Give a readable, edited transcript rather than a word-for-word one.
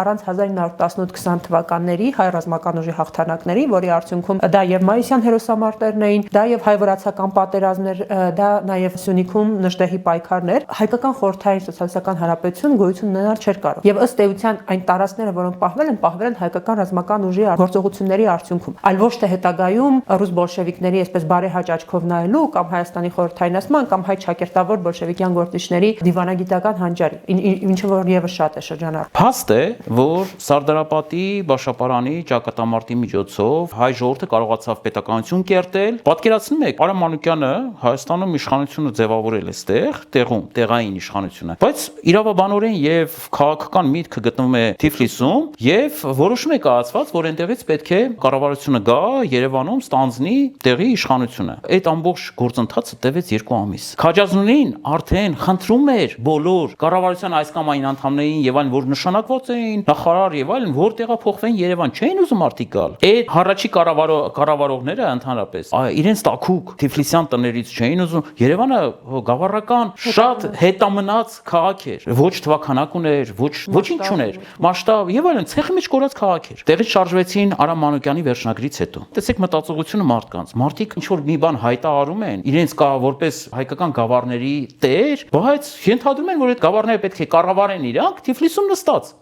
Առանց 1918-20 թվականների հայ ռազմական ուժի հաղթանակների, որի արդյունքում դա եւ մայիսյան հերոսամարտերն էին, դա եւ հայ-վրացական պատերազմներ, դա նաեւ Սյունիքում Նժդեհի պայքարներ, հայկական խորհրդային սոցիալիստական հանրապետություն գոյություն ունենալ չէր կարող։ Եվ ըստ էության այն տարածքները, որոնք պահվել են հայկական ռազմական ուժի գործողությունների արդյունքում, այլ ոչ թե հետագայում ռուս բոլշևիկների այսպես բարեհաճ աչքով նայելու կամ Հայաստանի խորհրդայնացման կամ հայ ճակերտավոր բոլշևիկյան գործիչների դիվանագիտական հանճարի, ինչը որ եւս շատ է շրջանառ։ Փաստ է, որ Սարդարապետի Բաշապարանի ճակատամարտի միջոցով հայ ժողովուրդը կարողացավ պետականություն կերտել։ Պատկերացնում եք, Արամ Մանուկյանը Հայաստանում իշխանությունը ձևավորել է տեղային իշխանությունը, բայց իրավաբանորեն եւ քաղաքական միտքը գտնվում է Թիֆլիսում եւ որոշում է կայացված, որ այնտեղից պետք է կառավարությունը գա Երևանում ստանձնի տեղի իշխանությունը։ Այդ ամբողջ գործընթացը տևեց 2 ամիս։ Քաջազնունին արդեն խնդրում էր բոլոր կառավարության այս կամ այն անդամներին եւ այլն, որ նշանակված էին նախարար եւ այլն, որ տեղափոխվեն Երևան, չէին ուզում արդիկ գալ։ Այդ հառաչի կառավարողները ընդհանրապես իրենց տաքուկ Թիֆլիսյան տներից չէին ուզում։ Երևանը գավառական շատ հետամնաց քաղաք էր, ոչ թվաքանակ ուներ, ոչինչ չուներ, մասշտաբ եւ այլն, ցեխի մեջ կորած քաղաք էր։ Տեղից շարժվեցին Արամ Մանուկյանի վերջնագրից հետո։ Տեսեք մտածողությունը մարդկանց։ Մարդիկ ինչ որ մի բան հայտարարում են, իրենց կա որպես հայկական գավառների տեր, բայց ենթադրում են, որ այդ գավառները պետք է կառավարեն իրանք Թիֆլիսում նստած։